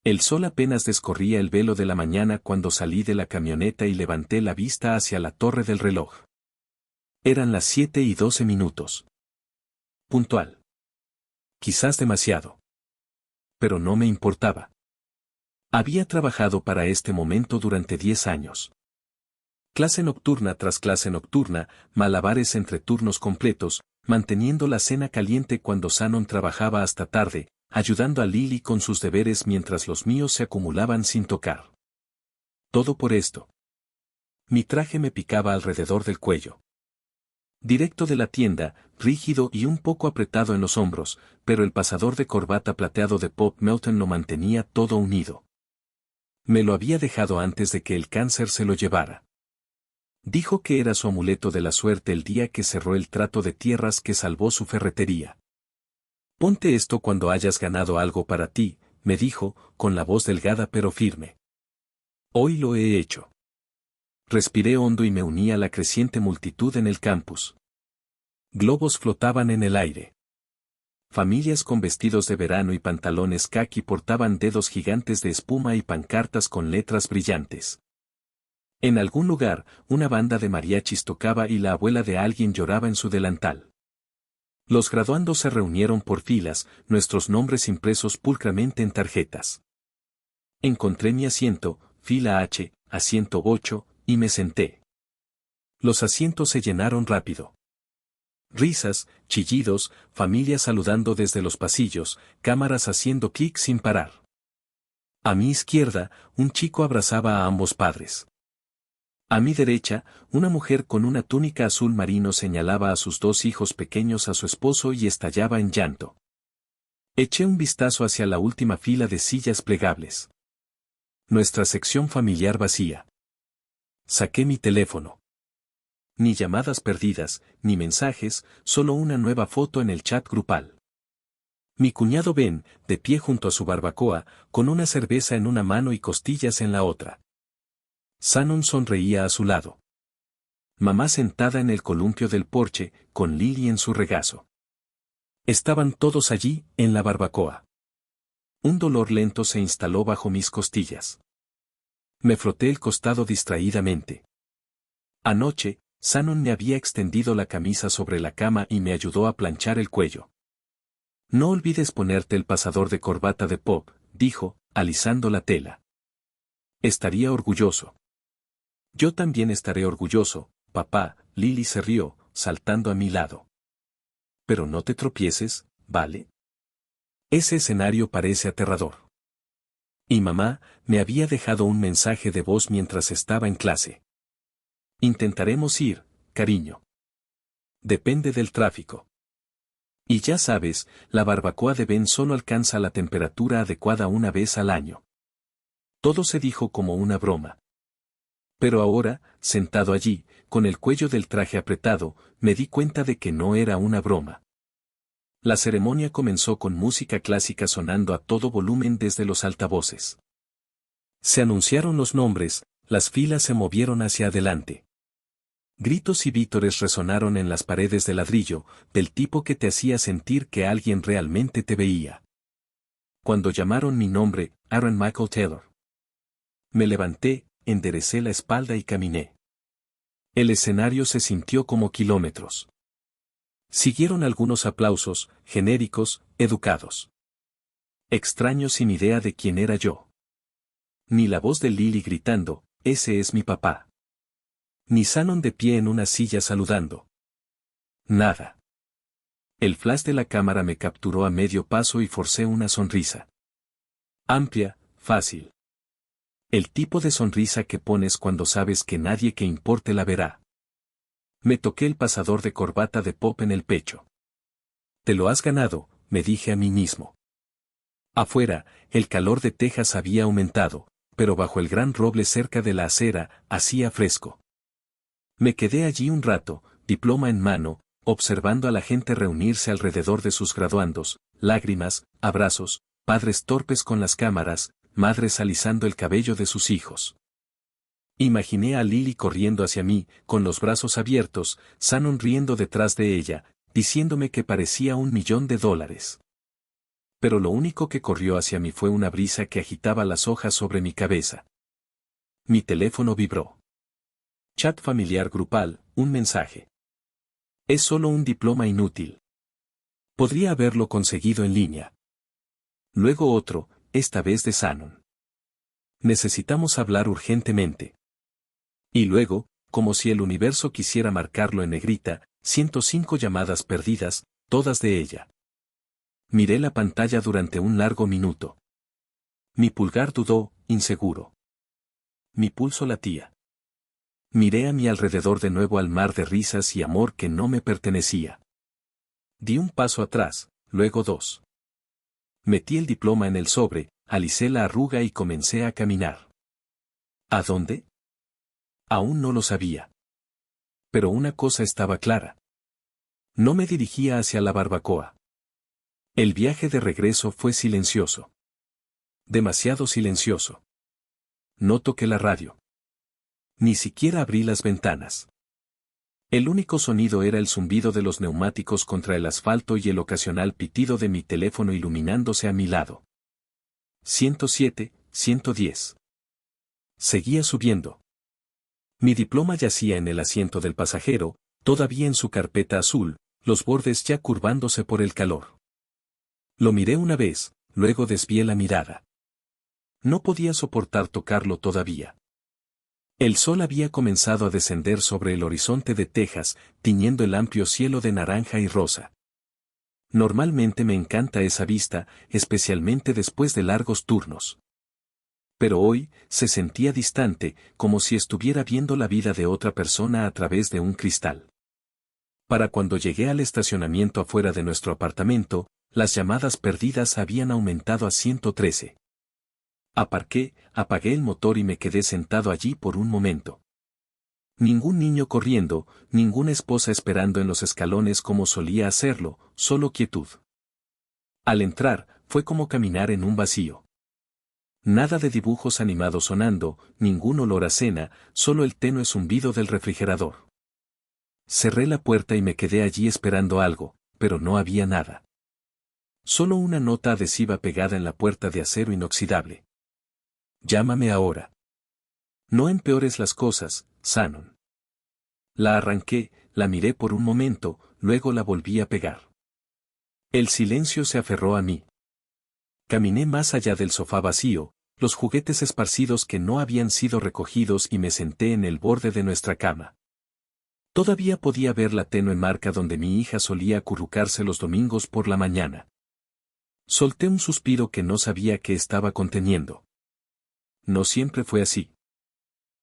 El sol apenas descorría el velo de la mañana cuando salí de la camioneta y levanté la vista hacia la torre del reloj. Eran las 7:12. Puntual. Quizás demasiado. Pero no me importaba. Había trabajado para este momento durante 10 años. Clase nocturna tras clase nocturna, malabares entre turnos completos, manteniendo la cena caliente cuando Shannon trabajaba hasta tarde, ayudando a Lily con sus deberes mientras los míos se acumulaban sin tocar. Todo por esto. Mi traje me picaba alrededor del cuello. Directo de la tienda, rígido y un poco apretado en los hombros, pero el pasador de corbata plateado de Pop Melton lo mantenía todo unido. Me lo había dejado antes de que el cáncer se lo llevara. Dijo que era su amuleto de la suerte el día que cerró el trato de tierras que salvó su ferretería. Ponte esto cuando hayas ganado algo para ti, me dijo, con la voz delgada pero firme. Hoy lo he hecho. Respiré hondo y me uní a la creciente multitud en el campus. Globos flotaban en el aire. Familias con vestidos de verano y pantalones caqui portaban dedos gigantes de espuma y pancartas con letras brillantes. En algún lugar, una banda de mariachis tocaba y la abuela de alguien lloraba en su delantal. Los graduandos se reunieron por filas, nuestros nombres impresos pulcramente en tarjetas. Encontré mi asiento, fila H, asiento 8, y me senté. Los asientos se llenaron rápido. Risas, chillidos, familias saludando desde los pasillos, cámaras haciendo clic sin parar. A mi izquierda, un chico abrazaba a ambos padres. A mi derecha, una mujer con una túnica azul marino señalaba a sus dos hijos pequeños a su esposo y estallaba en llanto. Eché un vistazo hacia la última fila de sillas plegables. Nuestra sección familiar vacía. Saqué mi teléfono. Ni llamadas perdidas, ni mensajes, solo una nueva foto en el chat grupal. Mi cuñado Ben, de pie junto a su barbacoa, con una cerveza en una mano y costillas en la otra. Shannon sonreía a su lado. Mamá sentada en el columpio del porche, con Lily en su regazo. Estaban todos allí, en la barbacoa. Un dolor lento se instaló bajo mis costillas. Me froté el costado distraídamente. Anoche, Shannon me había extendido la camisa sobre la cama y me ayudó a planchar el cuello. No olvides ponerte el pasador de corbata de Pop, dijo, alisando la tela. Estaría orgulloso. Yo también estaré orgulloso, papá, Lily se rió, saltando a mi lado. Pero no te tropieces, ¿vale? Ese escenario parece aterrador. Y mamá, me había dejado un mensaje de voz mientras estaba en clase. Intentaremos ir, cariño. Depende del tráfico. Y ya sabes, la barbacoa de Ben solo alcanza la temperatura adecuada una vez al año. Todo se dijo como una broma. Pero ahora, sentado allí, con el cuello del traje apretado, me di cuenta de que no era una broma. La ceremonia comenzó con música clásica sonando a todo volumen desde los altavoces. Se anunciaron los nombres, las filas se movieron hacia adelante. Gritos y vítores resonaron en las paredes de ladrillo, del tipo que te hacía sentir que alguien realmente te veía. Cuando llamaron mi nombre, Aaron Michael Taylor. Me levanté, enderecé la espalda y caminé. El escenario se sintió como kilómetros. Siguieron algunos aplausos, genéricos, educados. Extraños sin idea de quién era yo. Ni la voz de Lily gritando, ese es mi papá. Ni Shannon de pie en una silla saludando. Nada. El flash de la cámara me capturó a medio paso y forcé una sonrisa. Amplia, fácil. El tipo de sonrisa que pones cuando sabes que nadie que importe la verá. Me toqué el pasador de corbata de Pop en el pecho. Te lo has ganado, me dije a mí mismo. Afuera, el calor de Texas había aumentado, pero bajo el gran roble cerca de la acera, hacía fresco. Me quedé allí un rato, diploma en mano, observando a la gente reunirse alrededor de sus graduandos, lágrimas, abrazos, padres torpes con las cámaras, madres alisando el cabello de sus hijos. Imaginé a Lily corriendo hacia mí, con los brazos abiertos, Shannon riendo detrás de ella, diciéndome que parecía $1.000.000. Pero lo único que corrió hacia mí fue una brisa que agitaba las hojas sobre mi cabeza. Mi teléfono vibró. Chat familiar grupal, un mensaje. Es solo un diploma inútil. Podría haberlo conseguido en línea. Luego otro, esta vez de Shannon. Necesitamos hablar urgentemente. Y luego, como si el universo quisiera marcarlo en negrita, 105 llamadas perdidas, todas de ella. Miré la pantalla durante un largo minuto. Mi pulgar dudó, inseguro. Mi pulso latía. Miré a mi alrededor de nuevo al mar de risas y amor que no me pertenecía. Di un paso atrás, luego dos. Metí el diploma en el sobre, alicé la arruga y comencé a caminar. ¿A dónde? Aún no lo sabía. Pero una cosa estaba clara. No me dirigía hacia la barbacoa. El viaje de regreso fue silencioso. Demasiado silencioso. No toqué la radio. Ni siquiera abrí las ventanas. El único sonido era el zumbido de los neumáticos contra el asfalto y el ocasional pitido de mi teléfono iluminándose a mi lado. 107, 110. Seguía subiendo. Mi diploma yacía en el asiento del pasajero, todavía en su carpeta azul, los bordes ya curvándose por el calor. Lo miré una vez, luego desvié la mirada. No podía soportar tocarlo todavía. El sol había comenzado a descender sobre el horizonte de Texas, tiñendo el amplio cielo de naranja y rosa. Normalmente me encanta esa vista, especialmente después de largos turnos. Pero hoy, se sentía distante, como si estuviera viendo la vida de otra persona a través de un cristal. Para cuando llegué al estacionamiento afuera de nuestro apartamento, las llamadas perdidas habían aumentado a 113. Aparqué, apagué el motor y me quedé sentado allí por un momento. Ningún niño corriendo, ninguna esposa esperando en los escalones como solía hacerlo, solo quietud. Al entrar, fue como caminar en un vacío. Nada de dibujos animados sonando, ningún olor a cena, solo el tenue zumbido del refrigerador. Cerré la puerta y me quedé allí esperando algo, pero no había nada. Solo una nota adhesiva pegada en la puerta de acero inoxidable. Llámame ahora. No empeores las cosas, Shannon. La arranqué, la miré por un momento, luego la volví a pegar. El silencio se aferró a mí. Caminé más allá del sofá vacío, los juguetes esparcidos que no habían sido recogidos y me senté en el borde de nuestra cama. Todavía podía ver la tenue marca donde mi hija solía acurrucarse los domingos por la mañana. Solté un suspiro que no sabía que estaba conteniendo. No siempre fue así.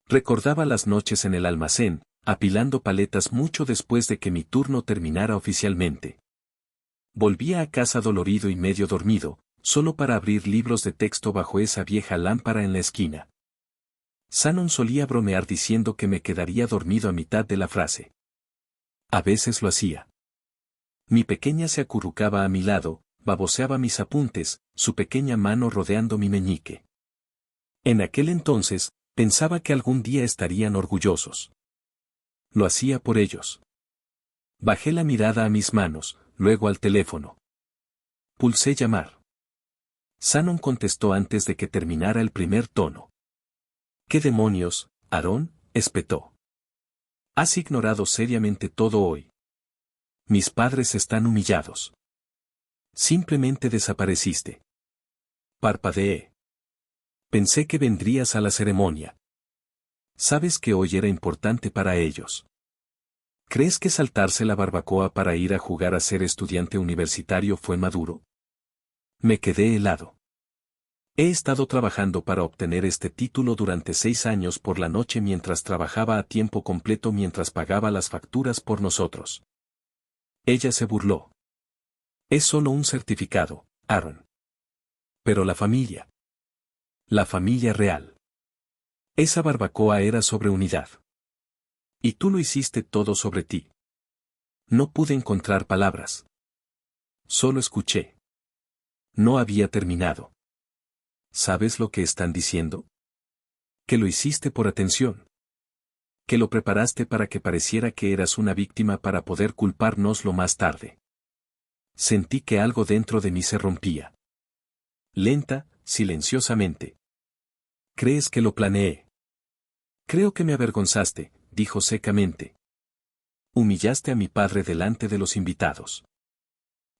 Recordaba las noches en el almacén, apilando paletas mucho después de que mi turno terminara oficialmente. Volvía a casa dolorido y medio dormido, solo para abrir libros de texto bajo esa vieja lámpara en la esquina. Shannon solía bromear diciendo que me quedaría dormido a mitad de la frase. A veces lo hacía. Mi pequeña se acurrucaba a mi lado, baboseaba mis apuntes, su pequeña mano rodeando mi meñique. En aquel entonces, pensaba que algún día estarían orgullosos. Lo hacía por ellos. Bajé la mirada a mis manos, luego al teléfono. Pulsé llamar. Shannon contestó antes de que terminara el primer tono. ¿Qué demonios, Aaron?, espetó. Has ignorado seriamente todo hoy. Mis padres están humillados. Simplemente desapareciste. Parpadeé. Pensé que vendrías a la ceremonia. Sabes que hoy era importante para ellos. ¿Crees que saltarse la barbacoa para ir a jugar a ser estudiante universitario fue maduro? Me quedé helado. He estado trabajando para obtener este título durante 6 años por la noche mientras trabajaba a tiempo completo mientras pagaba las facturas por nosotros. Ella se burló. Es solo un certificado, Aaron. Pero la familia. La familia real. Esa barbacoa era sobre unidad. Y tú lo hiciste todo sobre ti. No pude encontrar palabras. Solo escuché. No había terminado. ¿Sabes lo que están diciendo? Que lo hiciste por atención. Que lo preparaste para que pareciera que eras una víctima para poder culpárnoslo más tarde. Sentí que algo dentro de mí se rompía. Lenta, silenciosamente. ¿Crees que lo planeé? Creo que me avergonzaste, dijo secamente. Humillaste a mi padre delante de los invitados.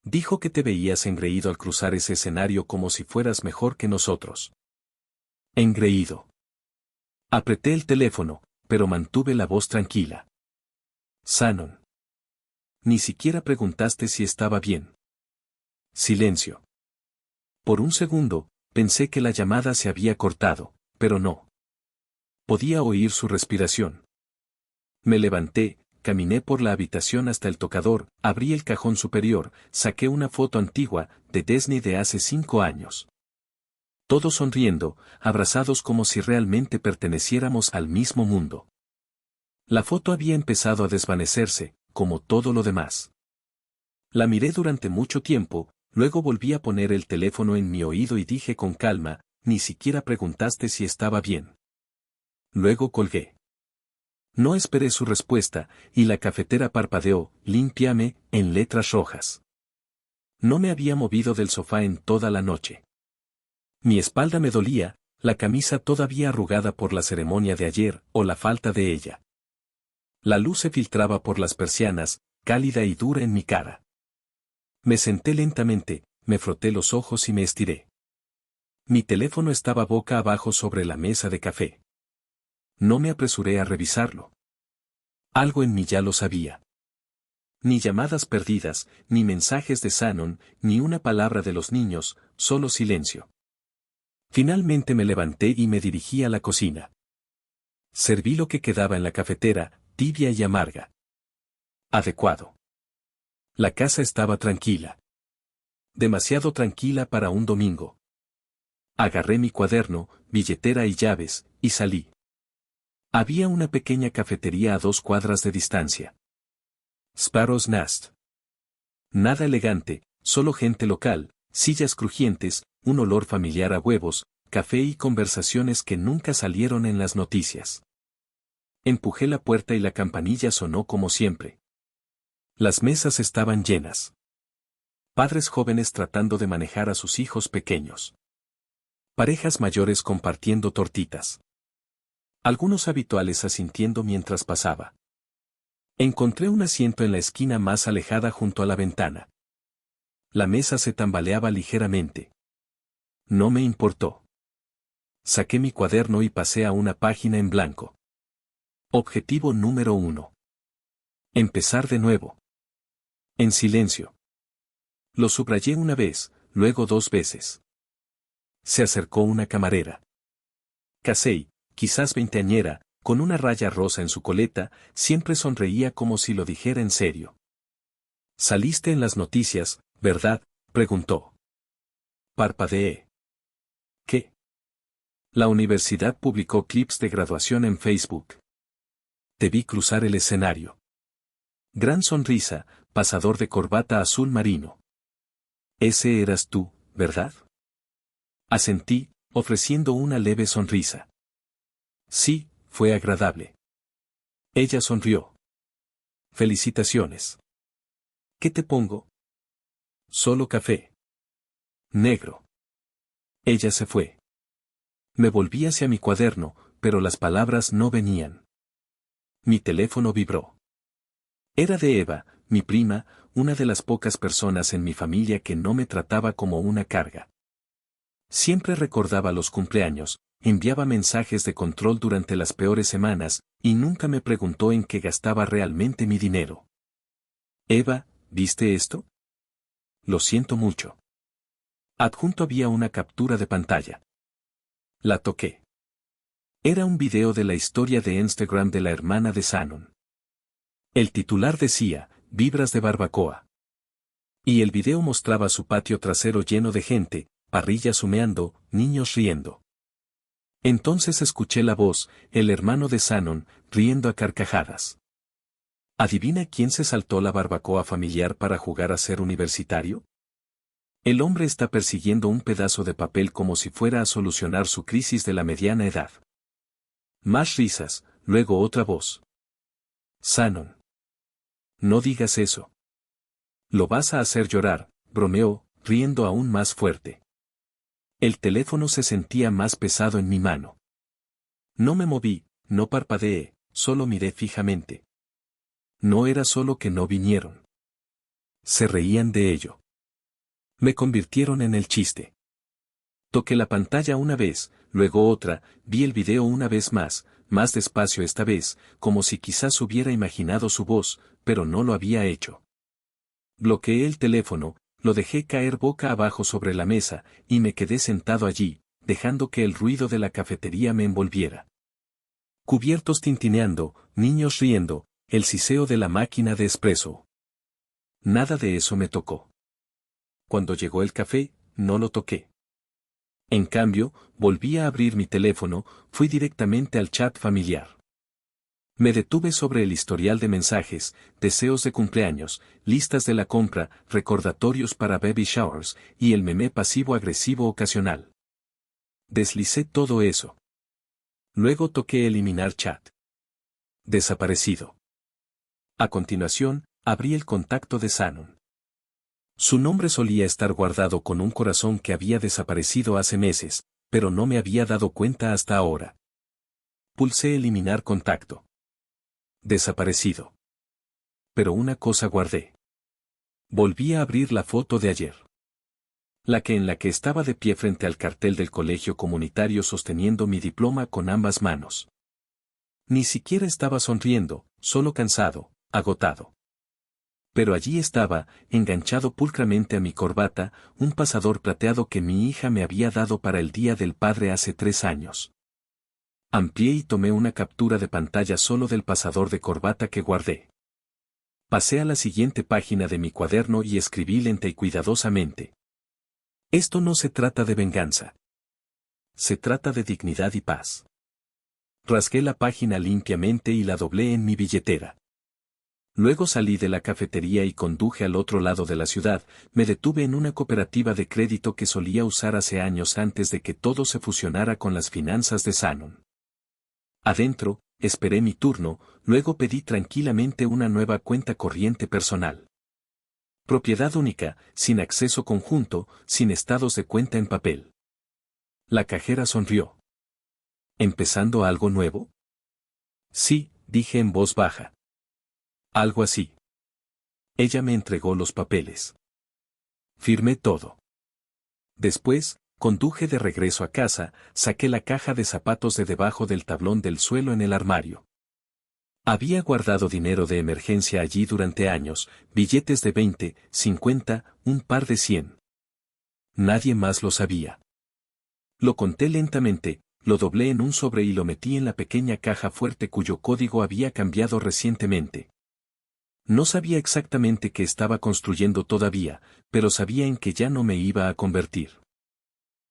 Dijo que te veías engreído al cruzar ese escenario como si fueras mejor que nosotros. Engreído. Apreté el teléfono, pero mantuve la voz tranquila. Shannon. Ni siquiera preguntaste si estaba bien. Silencio. Por un segundo, pensé que la llamada se había cortado, pero no. Podía oír su respiración. Me levanté, caminé por la habitación hasta el tocador, abrí el cajón superior, saqué una foto antigua, de Disney de hace 5 años. Todos sonriendo, abrazados como si realmente perteneciéramos al mismo mundo. La foto había empezado a desvanecerse, como todo lo demás. La miré durante mucho tiempo, luego volví a poner el teléfono en mi oído y dije con calma, ni siquiera preguntaste si estaba bien. Luego colgué. No esperé su respuesta, y la cafetera parpadeó, límpiame, en letras rojas. No me había movido del sofá en toda la noche. Mi espalda me dolía, la camisa todavía arrugada por la ceremonia de ayer, o la falta de ella. La luz se filtraba por las persianas, cálida y dura en mi cara. Me senté lentamente, me froté los ojos y me estiré. Mi teléfono estaba boca abajo sobre la mesa de café. No me apresuré a revisarlo. Algo en mí ya lo sabía. Ni llamadas perdidas, ni mensajes de Shannon, ni una palabra de los niños, solo silencio. Finalmente me levanté y me dirigí a la cocina. Serví lo que quedaba en la cafetera, tibia y amarga. Adecuado. La casa estaba tranquila. Demasiado tranquila para un domingo. Agarré mi cuaderno, billetera y llaves, y salí. Había una pequeña cafetería a 2 cuadras de distancia. Sparrow's Nest. Nada elegante, solo gente local, sillas crujientes, un olor familiar a huevos, café y conversaciones que nunca salieron en las noticias. Empujé la puerta y la campanilla sonó como siempre. Las mesas estaban llenas. Padres jóvenes tratando de manejar a sus hijos pequeños. Parejas mayores compartiendo tortitas. Algunos habituales asintiendo mientras pasaba. Encontré un asiento en la esquina más alejada junto a la ventana. La mesa se tambaleaba ligeramente. No me importó. Saqué mi cuaderno y pasé a una página en blanco. Objetivo número 1. Empezar de nuevo. En silencio. Lo subrayé una vez, luego 2 veces. Se acercó una camarera. Casey, quizás veinteañera, con una raya rosa en su coleta, siempre sonreía como si lo dijera en serio. «Saliste en las noticias, ¿verdad?», preguntó. Parpadeé. ¿Qué? La universidad publicó clips de graduación en Facebook. Te vi cruzar el escenario. Gran sonrisa, pasador de corbata azul marino. Ese eras tú, ¿verdad? Asentí, ofreciendo una leve sonrisa. Sí, fue agradable. Ella sonrió. Felicitaciones. ¿Qué te pongo? Solo café. Negro. Ella se fue. Me volví hacia mi cuaderno, pero las palabras no venían. Mi teléfono vibró. Era de Eva, mi prima, una de las pocas personas en mi familia que no me trataba como una carga. Siempre recordaba los cumpleaños, enviaba mensajes de control durante las peores semanas, y nunca me preguntó en qué gastaba realmente mi dinero. Eva, ¿viste esto? Lo siento mucho. Adjunto había una captura de pantalla. La toqué. Era un video de la historia de Instagram de la hermana de Shannon. El titular decía, vibras de barbacoa. Y el video mostraba su patio trasero lleno de gente, parrillas humeando, niños riendo. Entonces escuché la voz, el hermano de Shannon, riendo a carcajadas. ¿Adivina quién se saltó la barbacoa familiar para jugar a ser universitario? El hombre está persiguiendo un pedazo de papel como si fuera a solucionar su crisis de la mediana edad. Más risas, luego otra voz. Shannon. No digas eso. Lo vas a hacer llorar, bromeó, riendo aún más fuerte. El teléfono se sentía más pesado en mi mano. No me moví, no parpadeé, solo miré fijamente. No era solo que no vinieron. Se reían de ello. Me convirtieron en el chiste. Toqué la pantalla una vez, luego otra, vi el video una vez más despacio esta vez, como si quizás hubiera imaginado su voz, pero no lo había hecho. Bloqueé el teléfono, lo dejé caer boca abajo sobre la mesa, y me quedé sentado allí, dejando que el ruido de la cafetería me envolviera. Cubiertos tintineando, niños riendo, el siseo de la máquina de espresso. Nada de eso me tocó. Cuando llegó el café, no lo toqué. En cambio, volví a abrir mi teléfono, fui directamente al chat familiar. Me detuve sobre el historial de mensajes, deseos de cumpleaños, listas de la compra, recordatorios para baby showers, y el meme pasivo-agresivo ocasional. Deslicé todo eso. Luego toqué eliminar chat. Desaparecido. A continuación, abrí el contacto de Shannon. Su nombre solía estar guardado con un corazón que había desaparecido hace meses, pero no me había dado cuenta hasta ahora. Pulsé eliminar contacto. Desaparecido. Pero una cosa guardé. Volví a abrir la foto de ayer. La que estaba de pie frente al cartel del colegio comunitario sosteniendo mi diploma con ambas manos. Ni siquiera estaba sonriendo, solo cansado, agotado. Pero allí estaba, enganchado pulcramente a mi corbata, un pasador plateado que mi hija me había dado para el Día del Padre hace 3 años. Amplié y tomé una captura de pantalla solo del pasador de corbata que guardé. Pasé a la siguiente página de mi cuaderno y escribí lenta y cuidadosamente. Esto no se trata de venganza. Se trata de dignidad y paz. Rasgué la página limpiamente y la doblé en mi billetera. Luego salí de la cafetería y conduje al otro lado de la ciudad, me detuve en una cooperativa de crédito que solía usar hace años antes de que todo se fusionara con las finanzas de Shannon. Adentro, esperé mi turno, luego pedí tranquilamente una nueva cuenta corriente personal. Propiedad única, sin acceso conjunto, sin estados de cuenta en papel. La cajera sonrió. ¿Empezando algo nuevo? Sí, dije en voz baja. Algo así. Ella me entregó los papeles. Firmé todo. Después, conduje de regreso a casa, saqué la caja de zapatos de debajo del tablón del suelo en el armario. Había guardado dinero de emergencia allí durante años, billetes de 20, 50, un par de 100. Nadie más lo sabía. Lo conté lentamente, lo doblé en un sobre y lo metí en la pequeña caja fuerte cuyo código había cambiado recientemente. No sabía exactamente qué estaba construyendo todavía, pero sabía en que ya no me iba a convertir.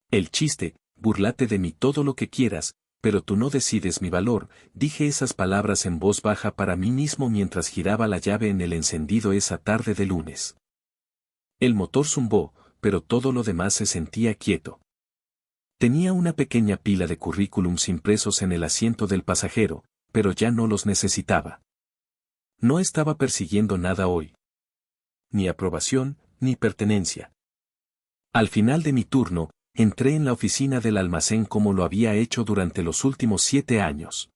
El chiste, búrlate de mí todo lo que quieras, pero tú no decides mi valor, dije esas palabras en voz baja para mí mismo mientras giraba la llave en el encendido esa tarde de lunes. El motor zumbó, pero todo lo demás se sentía quieto. Tenía una pequeña pila de currículums impresos en el asiento del pasajero, pero ya no los necesitaba. No estaba persiguiendo nada hoy. Ni aprobación, ni pertenencia. Al final de mi turno, entré en la oficina del almacén como lo había hecho durante los últimos 7 años.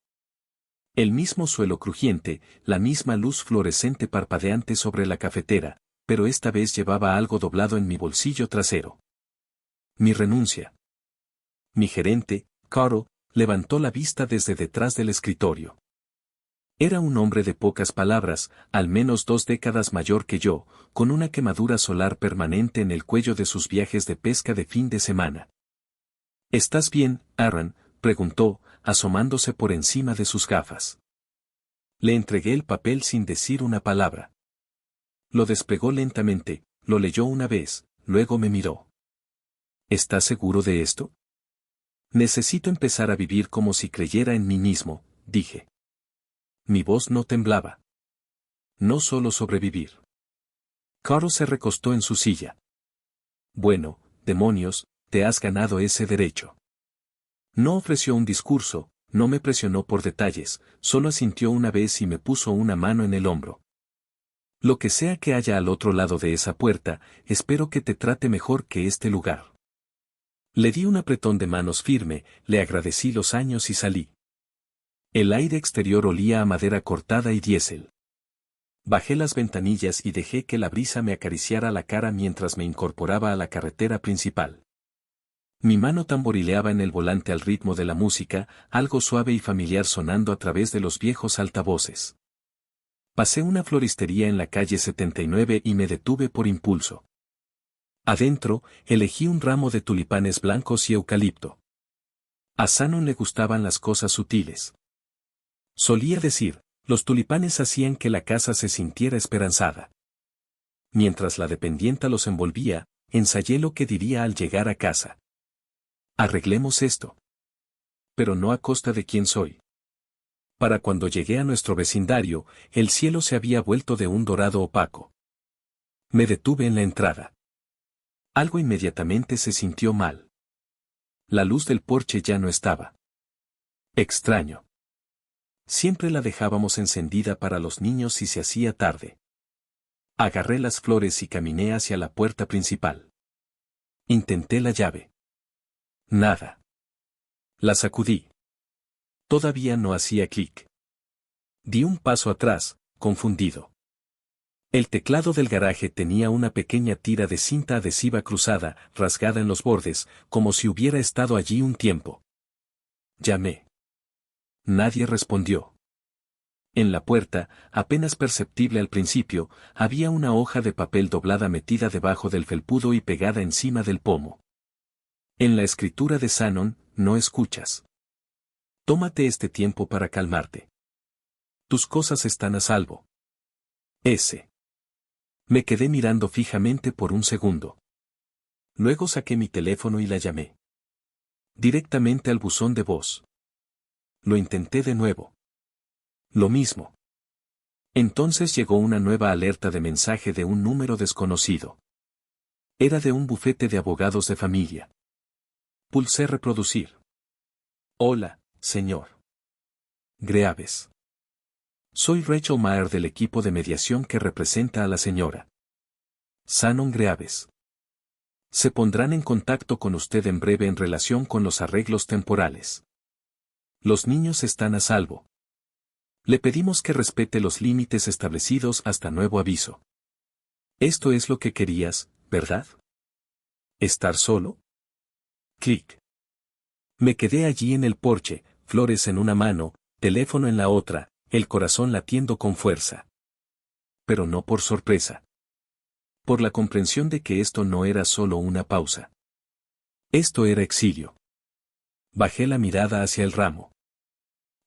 El mismo suelo crujiente, la misma luz fluorescente parpadeante sobre la cafetera, pero esta vez llevaba algo doblado en mi bolsillo trasero. Mi renuncia. Mi gerente, Carl, levantó la vista desde detrás del escritorio. Era un hombre de pocas palabras, al menos 2 décadas mayor que yo, con una quemadura solar permanente en el cuello de sus viajes de pesca de fin de semana. ¿Estás bien, Aaron?, preguntó, asomándose por encima de sus gafas. Le entregué el papel sin decir una palabra. Lo despegó lentamente, lo leyó una vez, luego me miró. ¿Estás seguro de esto? Necesito empezar a vivir como si creyera en mí mismo, dije. Mi voz no temblaba. No solo sobrevivir. Carl se recostó en su silla. Bueno, demonios, te has ganado ese derecho. No ofreció un discurso, no me presionó por detalles, solo asintió una vez y me puso una mano en el hombro. Lo que sea que haya al otro lado de esa puerta, espero que te trate mejor que este lugar. Le di un apretón de manos firme, le agradecí los años y salí. El aire exterior olía a madera cortada y diésel. Bajé las ventanillas y dejé que la brisa me acariciara la cara mientras me incorporaba a la carretera principal. Mi mano tamborileaba en el volante al ritmo de la música, algo suave y familiar sonando a través de los viejos altavoces. Pasé una floristería en la calle 79 y me detuve por impulso. Adentro, elegí un ramo de tulipanes blancos y eucalipto. A Shannon le gustaban las cosas sutiles. Solía decir, los tulipanes hacían que la casa se sintiera esperanzada. Mientras la dependienta los envolvía, ensayé lo que diría al llegar a casa. Arreglemos esto. Pero no a costa de quién soy. Para cuando llegué a nuestro vecindario, el cielo se había vuelto de un dorado opaco. Me detuve en la entrada. Algo inmediatamente se sintió mal. La luz del porche ya no estaba. Extraño. Siempre la dejábamos encendida para los niños si se hacía tarde. Agarré las flores y caminé hacia la puerta principal. Intenté la llave. Nada. La sacudí. Todavía no hacía clic. Di un paso atrás, confundido. El teclado del garaje tenía una pequeña tira de cinta adhesiva cruzada, rasgada en los bordes, como si hubiera estado allí un tiempo. Llamé. Nadie respondió. En la puerta, apenas perceptible al principio, había una hoja de papel doblada metida debajo del felpudo y pegada encima del pomo. En la escritura de Shannon, no escuchas. Tómate este tiempo para calmarte. Tus cosas están a salvo. S. Me quedé mirando fijamente por un segundo. Luego saqué mi teléfono y la llamé. Directamente al buzón de voz. Lo intenté de nuevo. Lo mismo. Entonces llegó una nueva alerta de mensaje de un número desconocido. Era de un bufete de abogados de familia. Pulsé reproducir. Hola, señor Greaves. Soy Rachel Maher del equipo de mediación que representa a la señora Shannon Greaves. Se pondrán en contacto con usted en breve en relación con los arreglos temporales. Los niños están a salvo. Le pedimos que respete los límites establecidos hasta nuevo aviso. Esto es lo que querías, ¿verdad? ¿Estar solo? Clic. Me quedé allí en el porche, flores en una mano, teléfono en la otra, el corazón latiendo con fuerza. Pero no por sorpresa. Por la comprensión de que esto no era solo una pausa. Esto era exilio. Bajé la mirada hacia el ramo.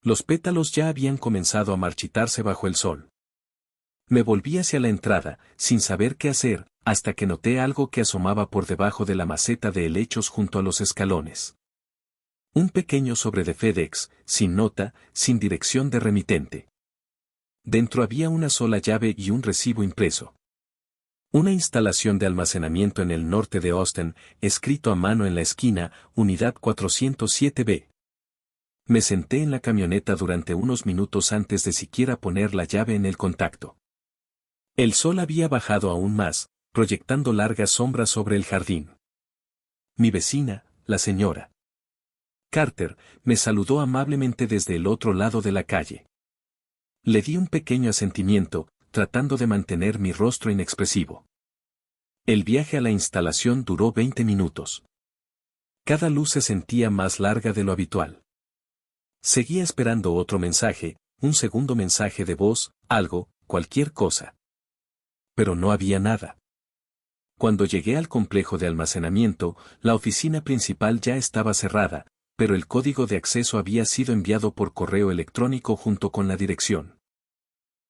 Los pétalos ya habían comenzado a marchitarse bajo el sol. Me volví hacia la entrada, sin saber qué hacer, hasta que noté algo que asomaba por debajo de la maceta de helechos junto a los escalones. Un pequeño sobre de FedEx, sin nota, sin dirección de remitente. Dentro había una sola llave y un recibo impreso. Una instalación de almacenamiento en el norte de Austin, escrito a mano en la esquina, unidad 407B. Me senté en la camioneta durante unos minutos antes de siquiera poner la llave en el contacto. El sol había bajado aún más, proyectando largas sombras sobre el jardín. Mi vecina, la señora Carter, me saludó amablemente desde el otro lado de la calle. Le di un pequeño asentimiento, tratando de mantener mi rostro inexpresivo. El viaje a la instalación duró 20 minutos. Cada luz se sentía más larga de lo habitual. Seguía esperando otro mensaje, un segundo mensaje de voz, algo, cualquier cosa. Pero no había nada. Cuando llegué al complejo de almacenamiento, la oficina principal ya estaba cerrada, pero el código de acceso había sido enviado por correo electrónico junto con la dirección.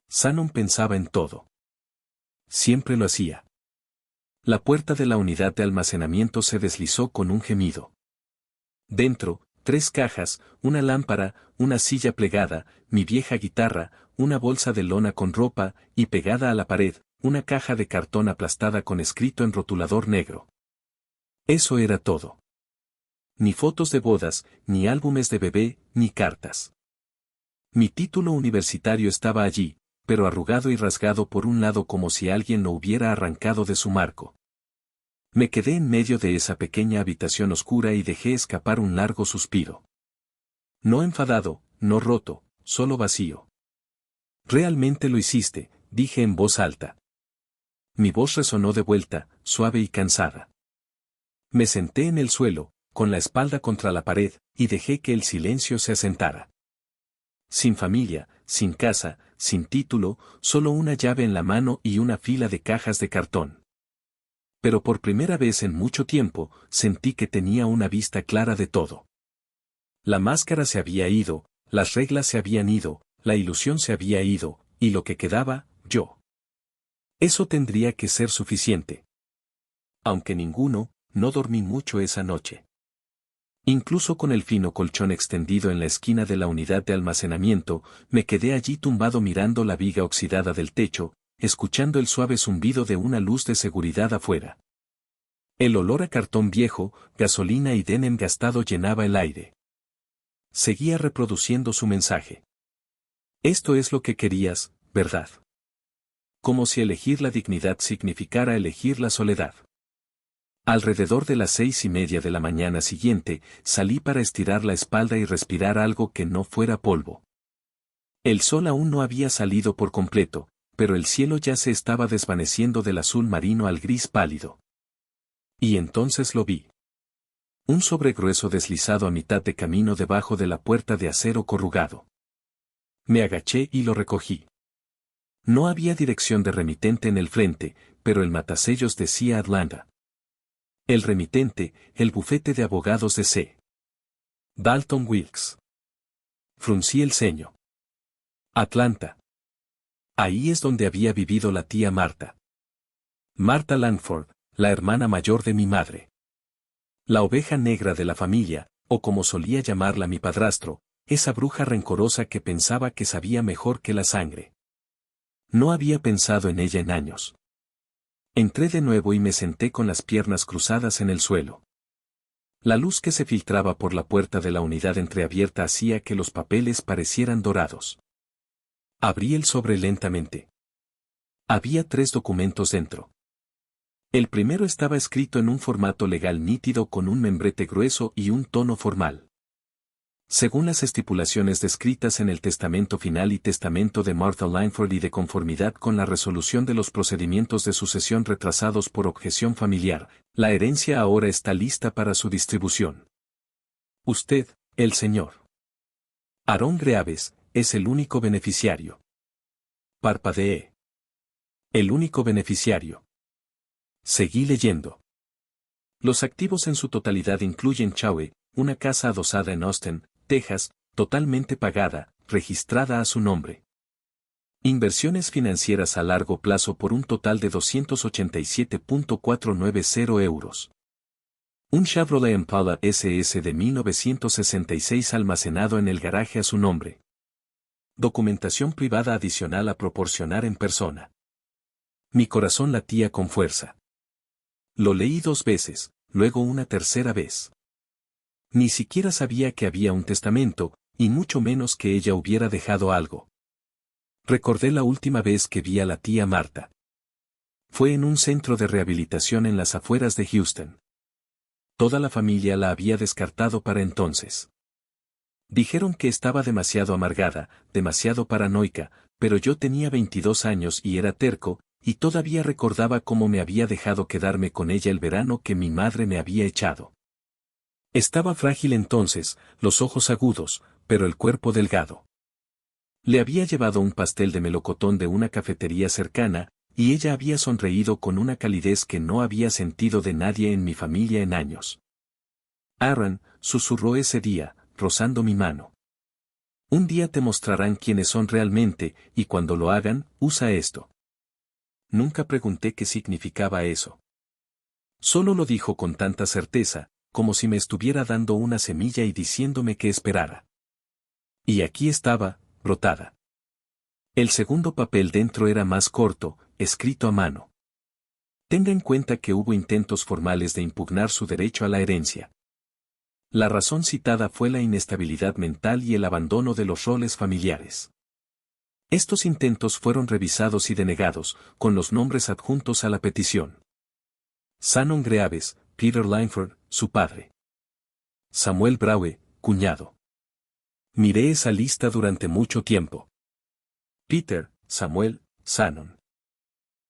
Shannon pensaba en todo. Siempre lo hacía. La puerta de la unidad de almacenamiento se deslizó con un gemido. Dentro, 3 cajas, una lámpara, una silla plegada, mi vieja guitarra, una bolsa de lona con ropa, y pegada a la pared, una caja de cartón aplastada con escrito en rotulador negro. Eso era todo. Ni fotos de bodas, ni álbumes de bebé, ni cartas. Mi título universitario estaba allí, pero arrugado y rasgado por un lado como si alguien lo hubiera arrancado de su marco. Me quedé en medio de esa pequeña habitación oscura y dejé escapar un largo suspiro. No enfadado, no roto, solo vacío. Realmente lo hiciste, dije en voz alta. Mi voz resonó de vuelta, suave y cansada. Me senté en el suelo, con la espalda contra la pared, y dejé que el silencio se asentara. Sin familia, sin casa, sin título, solo una llave en la mano y una fila de cajas de cartón. Pero por primera vez en mucho tiempo, sentí que tenía una vista clara de todo. La máscara se había ido, las reglas se habían ido, la ilusión se había ido, y lo que quedaba, yo. Eso tendría que ser suficiente. Aunque no dormí mucho esa noche. Incluso con el fino colchón extendido en la esquina de la unidad de almacenamiento, me quedé allí tumbado mirando la viga oxidada del techo, escuchando el suave zumbido de una luz de seguridad afuera. El olor a cartón viejo, gasolina y denim gastado llenaba el aire. Seguía reproduciendo su mensaje. Esto es lo que querías, ¿verdad? Como si elegir la dignidad significara elegir la soledad. Alrededor de las 6:30 de la mañana siguiente, salí para estirar la espalda y respirar algo que no fuera polvo. El sol aún no había salido por completo, pero el cielo ya se estaba desvaneciendo del azul marino al gris pálido. Y entonces lo vi. Un sobre grueso deslizado a mitad de camino debajo de la puerta de acero corrugado. Me agaché y lo recogí. No había dirección de remitente en el frente, pero el matasellos decía Atlanta. El remitente, el bufete de abogados de C. Dalton Wilkes. Fruncí el ceño. Atlanta. Ahí es donde había vivido la tía Marta. Marta Langford, la hermana mayor de mi madre. La oveja negra de la familia, o como solía llamarla mi padrastro, esa bruja rencorosa que pensaba que sabía mejor que la sangre. No había pensado en ella en años. Entré de nuevo y me senté con las piernas cruzadas en el suelo. La luz que se filtraba por la puerta de la unidad entreabierta hacía que los papeles parecieran dorados. Abrí el sobre lentamente. Había 3 documentos dentro. El primero estaba escrito en un formato legal nítido con un membrete grueso y un tono formal. Según las estipulaciones descritas en el testamento final y testamento de Martha Langford y de conformidad con la resolución de los procedimientos de sucesión retrasados por objeción familiar, la herencia ahora está lista para su distribución. Usted, el señor Aarón Greaves, es el único beneficiario. Parpadeé. El único beneficiario. Seguí leyendo. Los activos en su totalidad incluyen Chow, una casa adosada en Austin, Texas, totalmente pagada, registrada a su nombre. Inversiones financieras a largo plazo por un total de 287.490 euros. Un Chevrolet Impala SS de 1966 almacenado en el garaje a su nombre. Documentación privada adicional a proporcionar en persona. Mi corazón latía con fuerza. Lo leí 2 veces, luego una tercera vez. Ni siquiera sabía que había un testamento, y mucho menos que ella hubiera dejado algo. Recordé la última vez que vi a la tía Marta. Fue en un centro de rehabilitación en las afueras de Houston. Toda la familia la había descartado para entonces. Dijeron que estaba demasiado amargada, demasiado paranoica, pero yo tenía 22 años y era terco, y todavía recordaba cómo me había dejado quedarme con ella el verano que mi madre me había echado. Estaba frágil entonces, los ojos agudos, pero el cuerpo delgado. Le había llevado un pastel de melocotón de una cafetería cercana, y ella había sonreído con una calidez que no había sentido de nadie en mi familia en años. Aaron, susurró ese día, rozando mi mano. Un día te mostrarán quiénes son realmente, y cuando lo hagan, usa esto. Nunca pregunté qué significaba eso. Solo lo dijo con tanta certeza, como si me estuviera dando una semilla y diciéndome que esperara. Y aquí estaba, brotada. El segundo papel dentro era más corto, escrito a mano. Tenga en cuenta que hubo intentos formales de impugnar su derecho a la herencia. La razón citada fue la inestabilidad mental y el abandono de los roles familiares. Estos intentos fueron revisados y denegados, con los nombres adjuntos a la petición. Shannon Greaves, Peter Langford, su padre. Samuel Braue, cuñado. Miré esa lista durante mucho tiempo. Peter, Samuel, Shannon.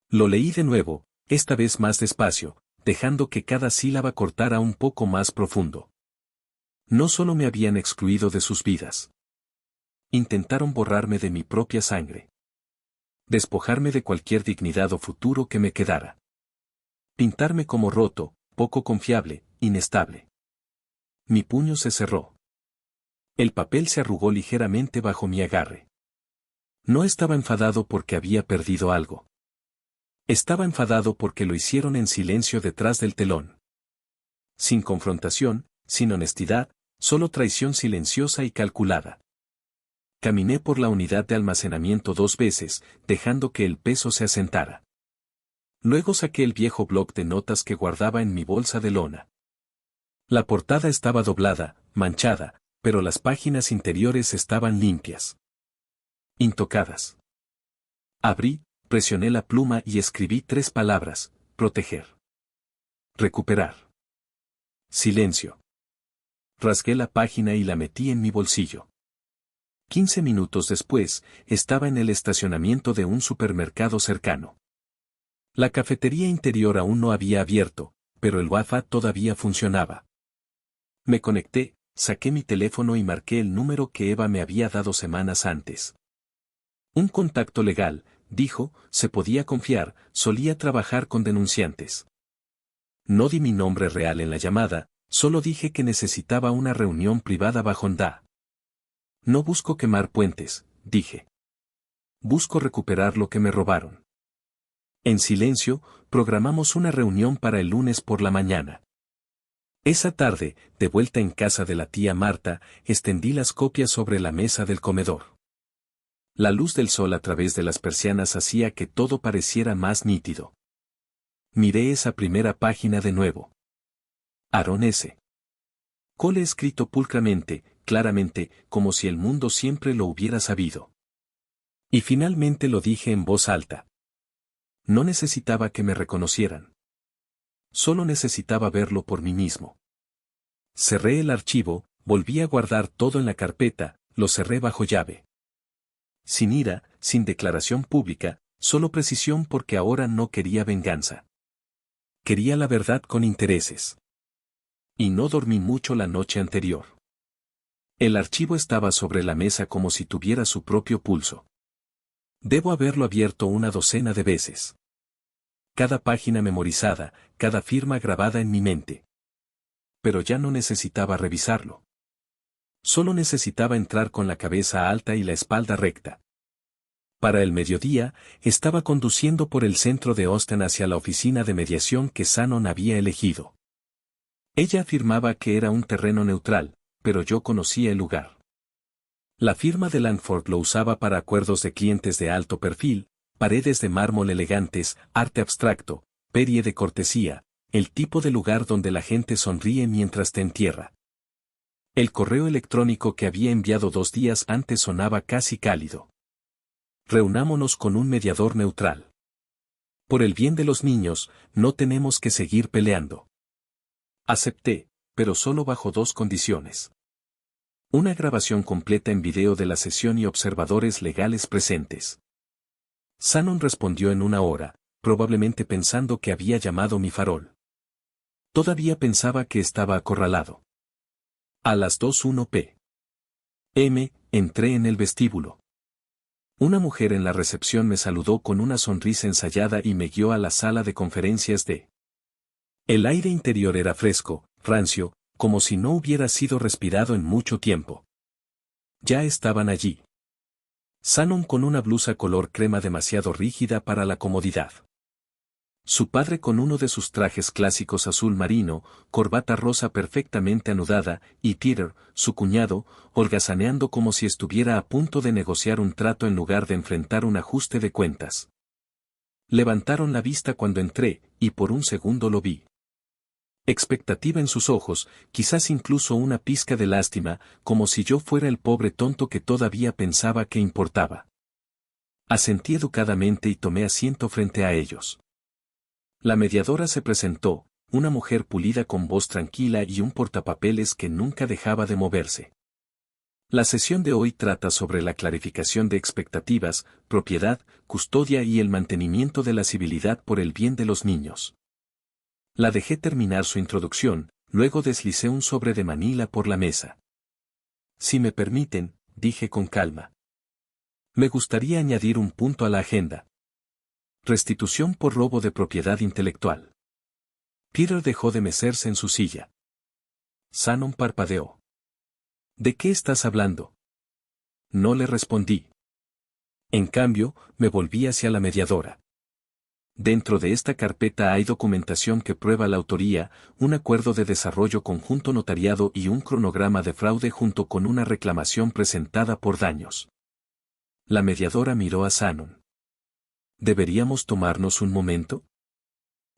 Lo leí de nuevo, esta vez más despacio, dejando que cada sílaba cortara un poco más profundo. No solo me habían excluido de sus vidas. Intentaron borrarme de mi propia sangre. Despojarme de cualquier dignidad o futuro que me quedara. Pintarme como roto, poco confiable, inestable. Mi puño se cerró. El papel se arrugó ligeramente bajo mi agarre. No estaba enfadado porque había perdido algo. Estaba enfadado porque lo hicieron en silencio detrás del telón. Sin confrontación, sin honestidad, solo traición silenciosa y calculada. Caminé por la unidad de almacenamiento 2 veces, dejando que el peso se asentara. Luego saqué el viejo bloc de notas que guardaba en mi bolsa de lona. La portada estaba doblada, manchada, pero las páginas interiores estaban limpias. Intocadas. Abrí, presioné la pluma y escribí 3 palabras: proteger. Recuperar. Silencio. Rasgué la página y la metí en mi bolsillo. 15 minutos después, estaba en el estacionamiento de un supermercado cercano. La cafetería interior aún no había abierto, pero el Wi-Fi todavía funcionaba. Me conecté, saqué mi teléfono y marqué el número que Eva me había dado semanas antes. Un contacto legal, dijo, se podía confiar, solía trabajar con denunciantes. No di mi nombre real en la llamada, solo dije que necesitaba una reunión privada bajo NDA. No busco quemar puentes, dije. Busco recuperar lo que me robaron. En silencio, programamos una reunión para el lunes por la mañana. Esa tarde, de vuelta en casa de la tía Marta, extendí las copias sobre la mesa del comedor. La luz del sol a través de las persianas hacía que todo pareciera más nítido. Miré esa primera página de nuevo. Aaron S. Cole escrito pulcramente, claramente, como si el mundo siempre lo hubiera sabido. Y finalmente lo dije en voz alta. No necesitaba que me reconocieran. Solo necesitaba verlo por mí mismo. Cerré el archivo, volví a guardar todo en la carpeta, lo cerré bajo llave. Sin ira, sin declaración pública, solo precisión porque ahora no quería venganza. Quería la verdad con intereses. Y no dormí mucho la noche anterior. El archivo estaba sobre la mesa como si tuviera su propio pulso. Debo haberlo abierto una docena de veces. Cada página memorizada, cada firma grabada en mi mente. Pero ya no necesitaba revisarlo. Solo necesitaba entrar con la cabeza alta y la espalda recta. Para el mediodía, estaba conduciendo por el centro de Austin hacia la oficina de mediación que Shannon había elegido. Ella afirmaba que era un terreno neutral, pero yo conocía el lugar. La firma de Langford lo usaba para acuerdos de clientes de alto perfil, paredes de mármol elegantes, arte abstracto, perie de cortesía, el tipo de lugar donde la gente sonríe mientras te entierra. El correo electrónico que había enviado 2 días antes sonaba casi cálido. Reunámonos con un mediador neutral. Por el bien de los niños, no tenemos que seguir peleando. Acepté, pero solo bajo 2 condiciones. Una grabación completa en video de la sesión y observadores legales presentes. Shannon respondió en 1 hora, probablemente pensando que había llamado mi farol. Todavía pensaba que estaba acorralado. A las 2:01 p.m., entré en el vestíbulo. Una mujer en la recepción me saludó con una sonrisa ensayada y me guió a la sala de conferencias de. El aire interior era fresco, rancio, como si no hubiera sido respirado en mucho tiempo. Ya estaban allí. Shannon con una blusa color crema demasiado rígida para la comodidad. Su padre con uno de sus trajes clásicos azul marino, corbata rosa perfectamente anudada, y Peter, su cuñado, holgazaneando como si estuviera a punto de negociar un trato en lugar de enfrentar un ajuste de cuentas. Levantaron la vista cuando entré, y por un segundo lo vi. Expectativa en sus ojos, quizás incluso una pizca de lástima, como si yo fuera el pobre tonto que todavía pensaba que importaba. Asentí educadamente y tomé asiento frente a ellos. La mediadora se presentó, una mujer pulida con voz tranquila y un portapapeles que nunca dejaba de moverse. La sesión de hoy trata sobre la clarificación de expectativas, propiedad, custodia y el mantenimiento de la civilidad por el bien de los niños. La dejé terminar su introducción, luego deslicé un sobre de Manila por la mesa. Si me permiten, dije con calma. Me gustaría añadir un punto a la agenda. Restitución por robo de propiedad intelectual. Peter dejó de mecerse en su silla. Shannon parpadeó. ¿De qué estás hablando? No le respondí. En cambio, me volví hacia la mediadora. Dentro de esta carpeta hay documentación que prueba la autoría, un acuerdo de desarrollo conjunto notariado y un cronograma de fraude junto con una reclamación presentada por daños. La mediadora miró a Shannon. ¿Deberíamos tomarnos un momento?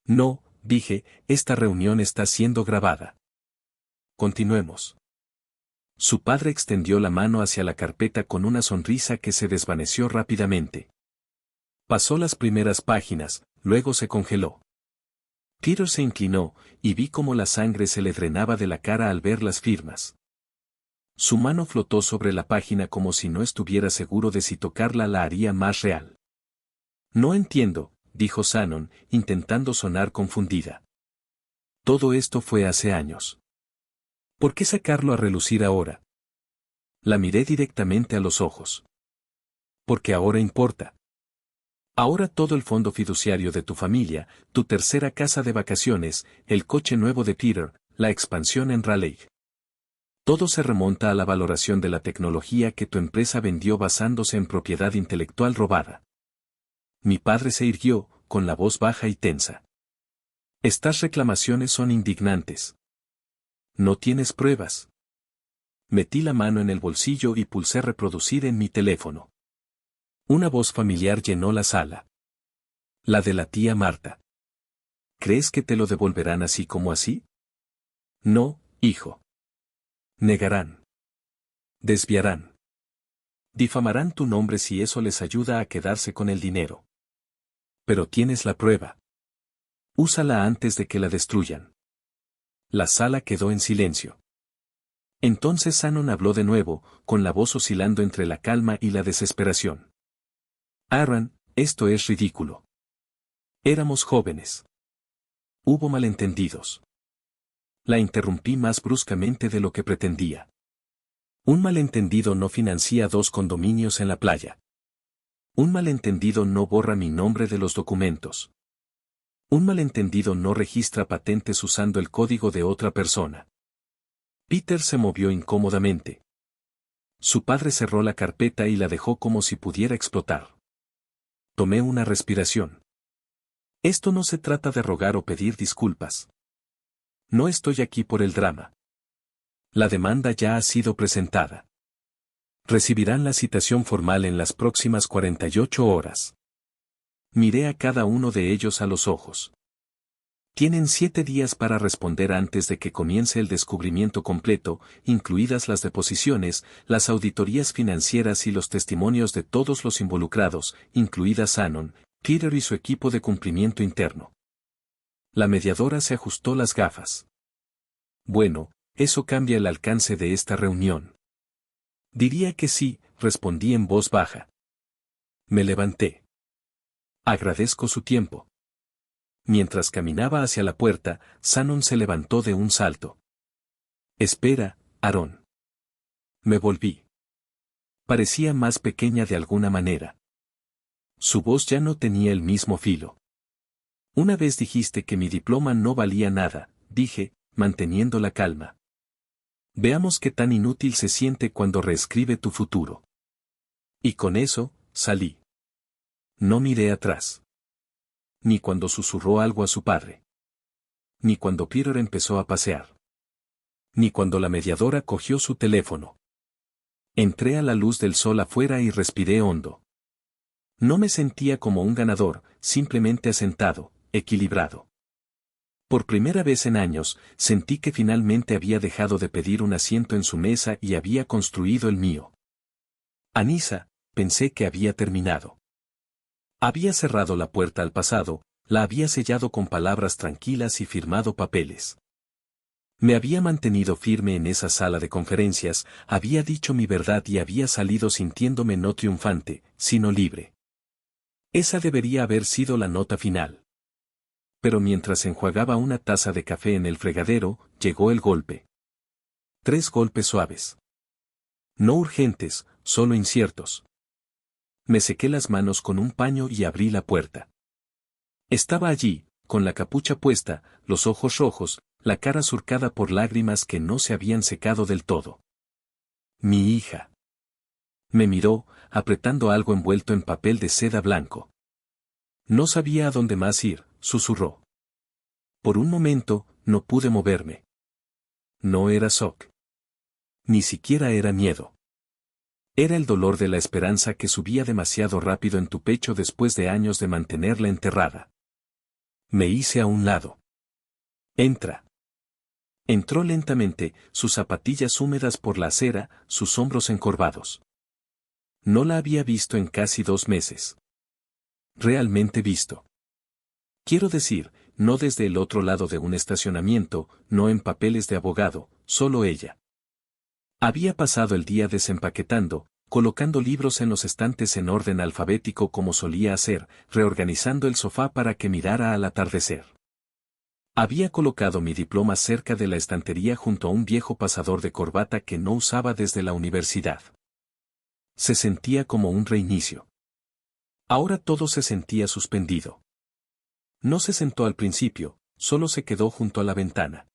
No, dije, esta reunión está siendo grabada. Continuemos. Su padre extendió la mano hacia la carpeta con una sonrisa que se desvaneció rápidamente. Pasó las primeras páginas, luego se congeló. Peter se inclinó, y vi cómo la sangre se le drenaba de la cara al ver las firmas. Su mano flotó sobre la página como si no estuviera seguro de si tocarla la haría más real. No entiendo, dijo Shannon, intentando sonar confundida. Todo esto fue hace años. ¿Por qué sacarlo a relucir ahora? La miré directamente a los ojos. Porque ahora importa. Ahora todo el fondo fiduciario de tu familia, tu tercera casa de vacaciones, el coche nuevo de Peter, la expansión en Raleigh. Todo se remonta a la valoración de la tecnología que tu empresa vendió basándose en propiedad intelectual robada. Mi padre se irguió, con la voz baja y tensa. Estas reclamaciones son indignantes. ¿No tienes pruebas? Metí la mano en el bolsillo y pulsé reproducir en mi teléfono. Una voz familiar llenó la sala. La de la tía Marta. ¿Crees que te lo devolverán así como así? No, hijo. Negarán. Desviarán. Difamarán tu nombre si eso les ayuda a quedarse con el dinero. Pero tienes la prueba. Úsala antes de que la destruyan. La sala quedó en silencio. Entonces Shannon habló de nuevo, con la voz oscilando entre la calma y la desesperación. Aaron, esto es ridículo. Éramos jóvenes. Hubo malentendidos. La interrumpí más bruscamente de lo que pretendía. Un malentendido no financia 2 condominios en la playa. Un malentendido no borra mi nombre de los documentos. Un malentendido no registra patentes usando el código de otra persona. Peter se movió incómodamente. Su padre cerró la carpeta y la dejó como si pudiera explotar. Tomé una respiración. Esto no se trata de rogar o pedir disculpas. No estoy aquí por el drama. La demanda ya ha sido presentada. Recibirán la citación formal en las próximas 48 horas. Miré a cada uno de ellos a los ojos. Tienen 7 días para responder antes de que comience el descubrimiento completo, incluidas las deposiciones, las auditorías financieras y los testimonios de todos los involucrados, incluida Shannon, Peter y su equipo de cumplimiento interno. La mediadora se ajustó las gafas. Bueno, eso cambia el alcance de esta reunión. Diría que sí, respondí en voz baja. Me levanté. Agradezco su tiempo. Mientras caminaba hacia la puerta, Shannon se levantó de un salto. Espera, Aaron. Me volví. Parecía más pequeña de alguna manera. Su voz ya no tenía el mismo filo. Una vez dijiste que mi diploma no valía nada, dije, manteniendo la calma. Veamos qué tan inútil se siente cuando reescribe tu futuro. Y con eso, salí. No miré atrás. Ni cuando susurró algo a su padre. Ni cuando Peter empezó a pasear. Ni cuando la mediadora cogió su teléfono. Entré a la luz del sol afuera y respiré hondo. No me sentía como un ganador, simplemente asentado, equilibrado. Por primera vez en años, sentí que finalmente había dejado de pedir un asiento en su mesa y había construido el mío. Anissa, pensé que había terminado. Había cerrado la puerta al pasado, La había sellado con palabras tranquilas y firmado papeles. Me había mantenido firme en esa sala de conferencias, había dicho mi verdad y había salido sintiéndome no triunfante, sino libre. Esa debería haber sido la nota final. Pero mientras enjuagaba una taza de café en el fregadero, llegó el golpe. 3 golpes suaves. No urgentes, solo inciertos. Me sequé las manos con un paño y abrí la puerta. Estaba allí, con la capucha puesta, los ojos rojos, la cara surcada por lágrimas que no se habían secado del todo. Mi hija. Me miró, apretando algo envuelto en papel de seda blanco. No sabía a dónde más ir, susurró. Por un momento, no pude moverme. No era shock. Ni siquiera era miedo. Era el dolor de la esperanza que subía demasiado rápido en tu pecho después de años de mantenerla enterrada. Me hice a un lado. Entra. Entró lentamente, sus zapatillas húmedas por la acera, sus hombros encorvados. No la había visto en casi 2 meses. Realmente visto. Quiero decir, no desde el otro lado de un estacionamiento, no en papeles de abogado, solo ella. Había pasado el día desempaquetando, colocando libros en los estantes en orden alfabético como solía hacer, reorganizando el sofá para que mirara al atardecer. Había colocado mi diploma cerca de la estantería junto a un viejo pasador de corbata que no usaba desde la universidad. Se sentía como un reinicio. Ahora todo se sentía suspendido. No se sentó al principio, solo se quedó junto a la ventana.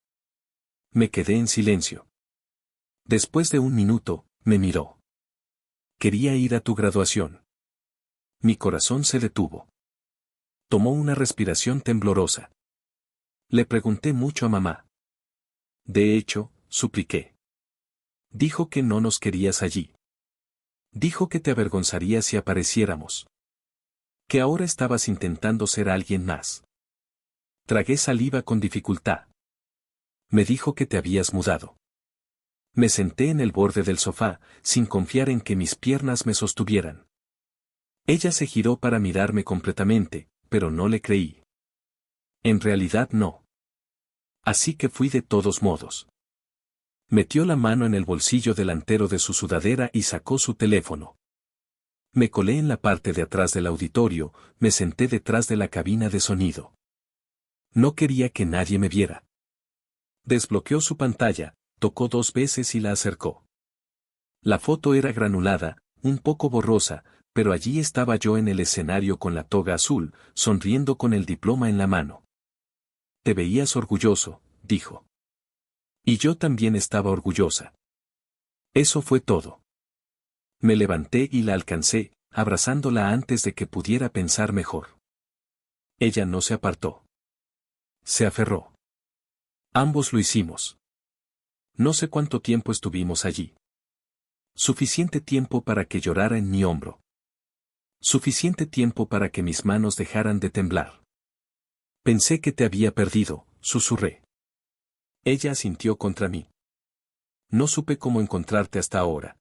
Me quedé en silencio. Después de un minuto, me miró. Quería ir a tu graduación. Mi corazón se detuvo. Tomó una respiración temblorosa. Le pregunté mucho a mamá. De hecho, supliqué. Dijo que no nos querías allí. Dijo que te avergonzaría si apareciéramos. Que ahora estabas intentando ser alguien más. Tragué saliva con dificultad. Me dijo que te habías mudado. Me senté en el borde del sofá, sin confiar en que mis piernas me sostuvieran. Ella se giró para mirarme completamente, pero no le creí. En realidad no. Así que fui de todos modos. Metió la mano en el bolsillo delantero de su sudadera y sacó su teléfono. Me colé en la parte de atrás del auditorio, me senté detrás de la cabina de sonido. No quería que nadie me viera. Desbloqueó su pantalla, tocó 2 veces y la acercó. La foto era granulada, un poco borrosa, pero allí estaba yo en el escenario con la toga azul, sonriendo con el diploma en la mano. Te veías orgulloso, dijo. Y yo también estaba orgullosa. Eso fue todo. Me levanté y la alcancé, abrazándola antes de que pudiera pensar mejor. Ella no se apartó. Se aferró. Ambos lo hicimos. No sé cuánto tiempo estuvimos allí. Suficiente tiempo para que llorara en mi hombro. Suficiente tiempo para que mis manos dejaran de temblar. Pensé que te había perdido, susurré. Ella asintió contra mí. No supe cómo encontrarte hasta ahora.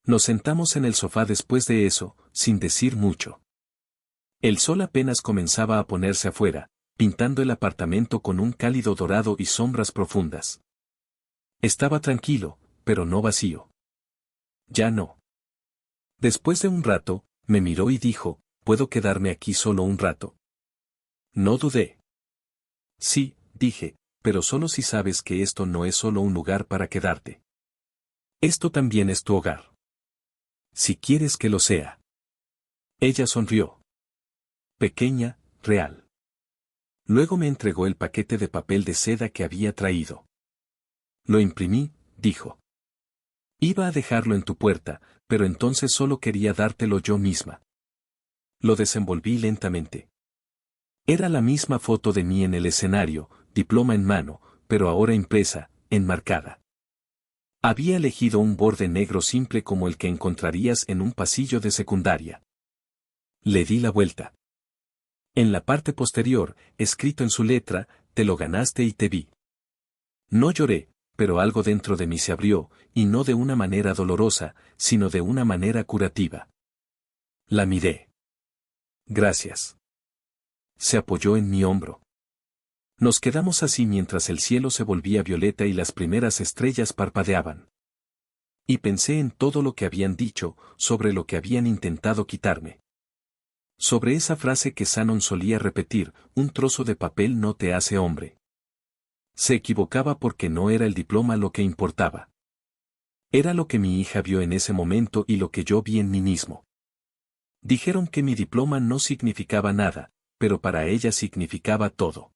Nos sentamos en el sofá después de eso, sin decir mucho. El sol apenas comenzaba a ponerse afuera, pintando el apartamento con un cálido dorado y sombras profundas. Estaba tranquilo, pero no vacío. Ya no. Después de un rato, me miró y dijo, ¿puedo quedarme aquí solo un rato? No dudé. Sí, dije, pero solo si sabes que esto no es solo un lugar para quedarte. Esto también es tu hogar. Si quieres que lo sea. Ella sonrió. Pequeña, real. Luego me entregó el paquete de papel de seda que había traído. Lo imprimí, dijo. Iba a dejarlo en tu puerta, pero entonces solo quería dártelo yo misma. Lo desenvolví lentamente. Era la misma foto de mí en el escenario, diploma en mano, pero ahora impresa, enmarcada. Había elegido un borde negro simple como el que encontrarías en un pasillo de secundaria. Le di la vuelta. En la parte posterior, escrito en su letra, te lo ganaste y te vi. No lloré, pero algo dentro de mí se abrió, y no de una manera dolorosa, sino de una manera curativa. La miré. Gracias. Se apoyó en mi hombro. Nos quedamos así mientras el cielo se volvía violeta y las primeras estrellas parpadeaban. Y pensé en todo lo que habían dicho, sobre lo que habían intentado quitarme. Sobre esa frase que Shannon solía repetir, un trozo de papel no te hace hombre. Se equivocaba porque no era el diploma lo que importaba. Era lo que mi hija vio en ese momento y lo que yo vi en mí mismo. Dijeron que mi diploma no significaba nada, pero para ella significaba todo.